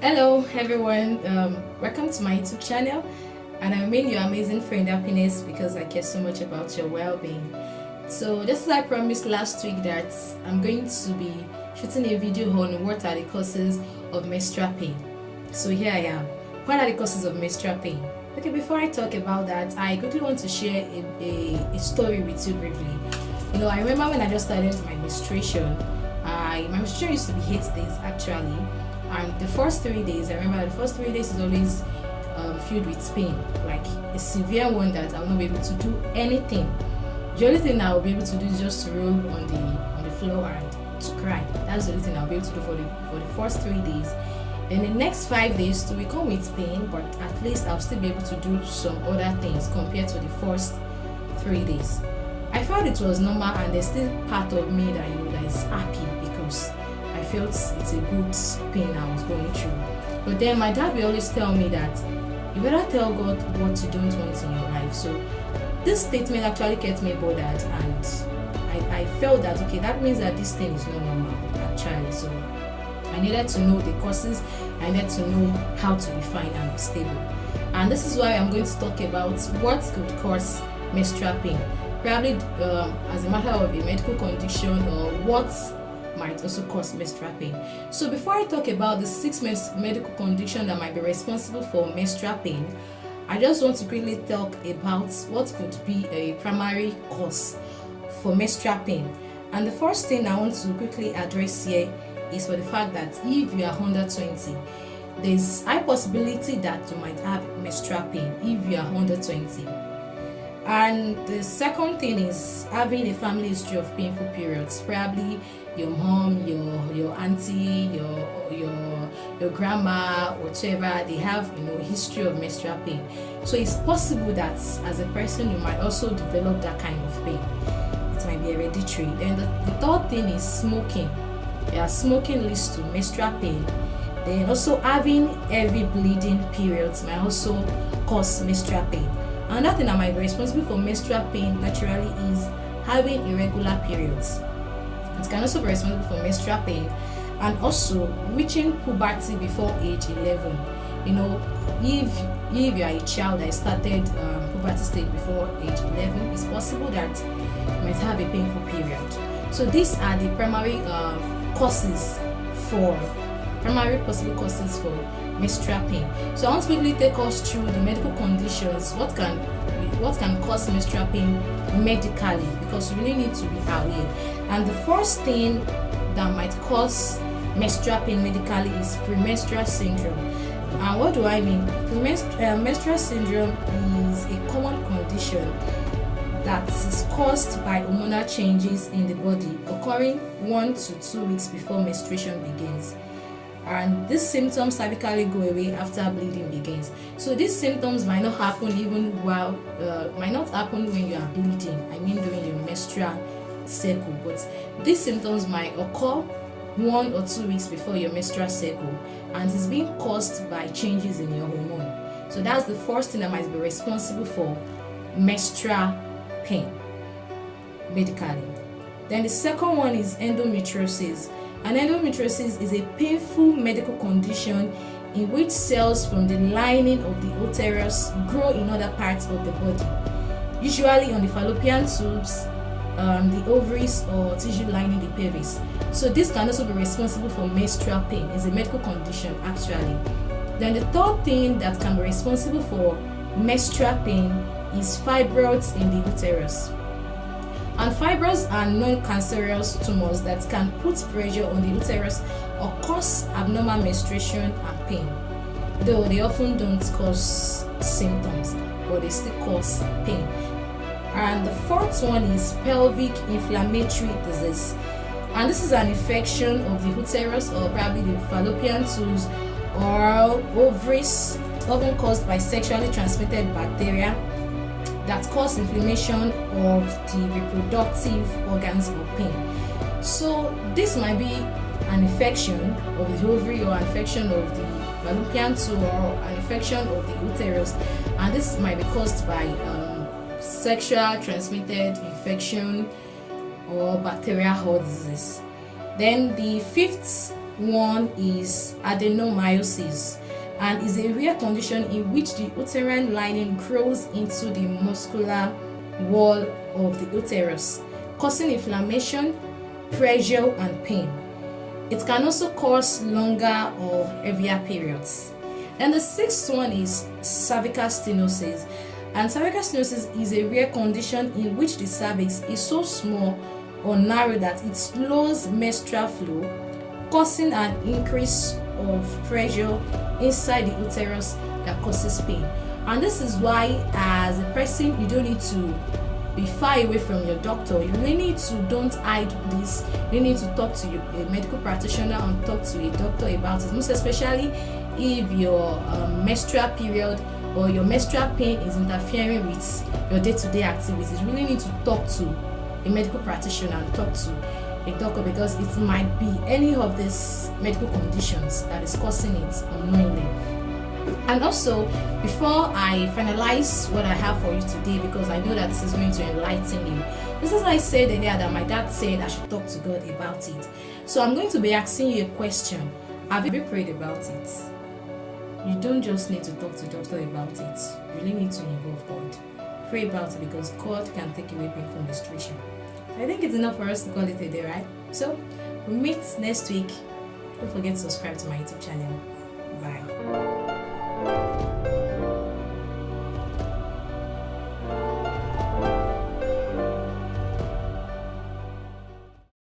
Hello everyone, welcome to my YouTube channel, and I remain your amazing friend Happiness because I care so much about your well-being. So just as I promised last week that I'm going to be shooting a video on what are the causes of menstrual pain. So here I am. What are the causes of menstrual pain? Okay, before I talk about that, I quickly want to share a story with you briefly. I remember when I just started my menstruation, my menstruation used to be 8 days actually. And the first 3 days, I remember the first 3 days is always filled with pain, like a severe one that I will not be able to do anything. The only thing I will be able to do is just to roll on the floor and to cry. That's the only thing I'll be able to do for the first 3 days. Then the next 5 days to come with pain, but at least I'll still be able to do some other things compared to the first 3 days. I felt it was normal, and there's still part of me that is happy because I felt it's a good pain I was going through. But then my dad will always tell me that you better tell God what you don't want in your life. So this statement actually kept me bothered, and I felt that okay, that means that this thing is not normal actually. So I needed to know the causes, I needed to know how to be fine and be stable. And this is why I'm going to talk about what could cause menstrual pain. Probably as a matter of a medical condition, or what might also cause menstrual pain. So before I talk about the 6 medical conditions that might be responsible for menstrual pain, I just want to quickly talk about what could be a primary cause for menstrual pain. And the first thing I want to quickly address here is for the fact that if you are under 20, there's high possibility that you might have menstrual pain if you are under 20. And the second thing is having a family history of painful periods. Probably your mom, your auntie, your grandma, whatever, they have a history of menstrual pain. So it's possible that as a person you might also develop that kind of pain. It might be hereditary. Then the third thing is smoking. Yeah, smoking leads to menstrual pain. Then also having heavy bleeding periods might also cause menstrual pain. Another thing that might be responsible for menstrual pain naturally is having irregular periods. It can also be responsible for menstrual pain, and also reaching puberty before age 11. If you are a child that started puberty stage before age 11, it's possible that you might have a painful period. So these are the primary possible causes for menstrual pain. So I want to quickly take us through the medical conditions. What can cause menstrual pain medically, because you really need to be aware. And the first thing that might cause menstrual pain medically is premenstrual syndrome. And what do I mean? Menstrual syndrome is a common condition that is caused by hormonal changes in the body occurring 1 to 2 weeks before menstruation begins. And these symptoms typically go away after bleeding begins. So these symptoms might not happen when you are bleeding, I mean during your menstrual cycle, but these symptoms might occur 1 or 2 weeks before your menstrual cycle, and it's being caused by changes in your hormone. So that's the first thing that might be responsible for menstrual pain medically. Then the second one is endometriosis. And endometriosis is a painful medical condition in which cells from the lining of the uterus grow in other parts of the body, usually on the fallopian tubes, the ovaries, or tissue lining the pelvis. So this can also be responsible for menstrual pain. It's a medical condition actually. Then the third thing that can be responsible for menstrual pain is fibroids in the uterus. And fibroids are non-cancerous tumors that can put pressure on the uterus or cause abnormal menstruation and pain, though they often don't cause symptoms, but they still cause pain. And the fourth one is pelvic inflammatory disease. And this is an infection of the uterus, or probably the fallopian tubes or ovaries, often caused by sexually transmitted bacteria that cause inflammation of the reproductive organs or pain. So this might be an infection of the ovary, or an infection of the fallopian tube, or an infection of the uterus, and this might be caused by sexual transmitted infection or bacterial heart disease. Then the fifth one is adenomyosis, and is a rare condition in which the uterine lining grows into the muscular wall of the uterus, causing inflammation, pressure, and pain. It can also cause longer or heavier periods. And the sixth one is cervical stenosis. And cervical stenosis is a rare condition in which the cervix is so small or narrow that it slows menstrual flow, causing an increase of pressure inside the uterus that causes pain. And this is why, as a person, you don't need to be far away from your doctor. You really need to don't hide this. You need to talk to a medical practitioner and talk to a doctor about it, most especially if your menstrual period or your menstrual pain is interfering with your day-to-day activities. You really need to talk to a medical practitioner and talk to a doctor, because it might be any of these medical conditions that is causing it unknowingly. And also, before I finalize what I have for you today, because I know that this is going to enlighten you, this is why I said earlier that my dad said I should talk to God about it. So I'm going to be asking you a question. Have you prayed about it? You don't just need to talk to doctor about it. You really need to involve God. Pray about it, because God can take away pain from menstruation. I think it's enough for us to call it a day, right? So we'll meet next week. Don't forget to subscribe to my YouTube channel. Bye.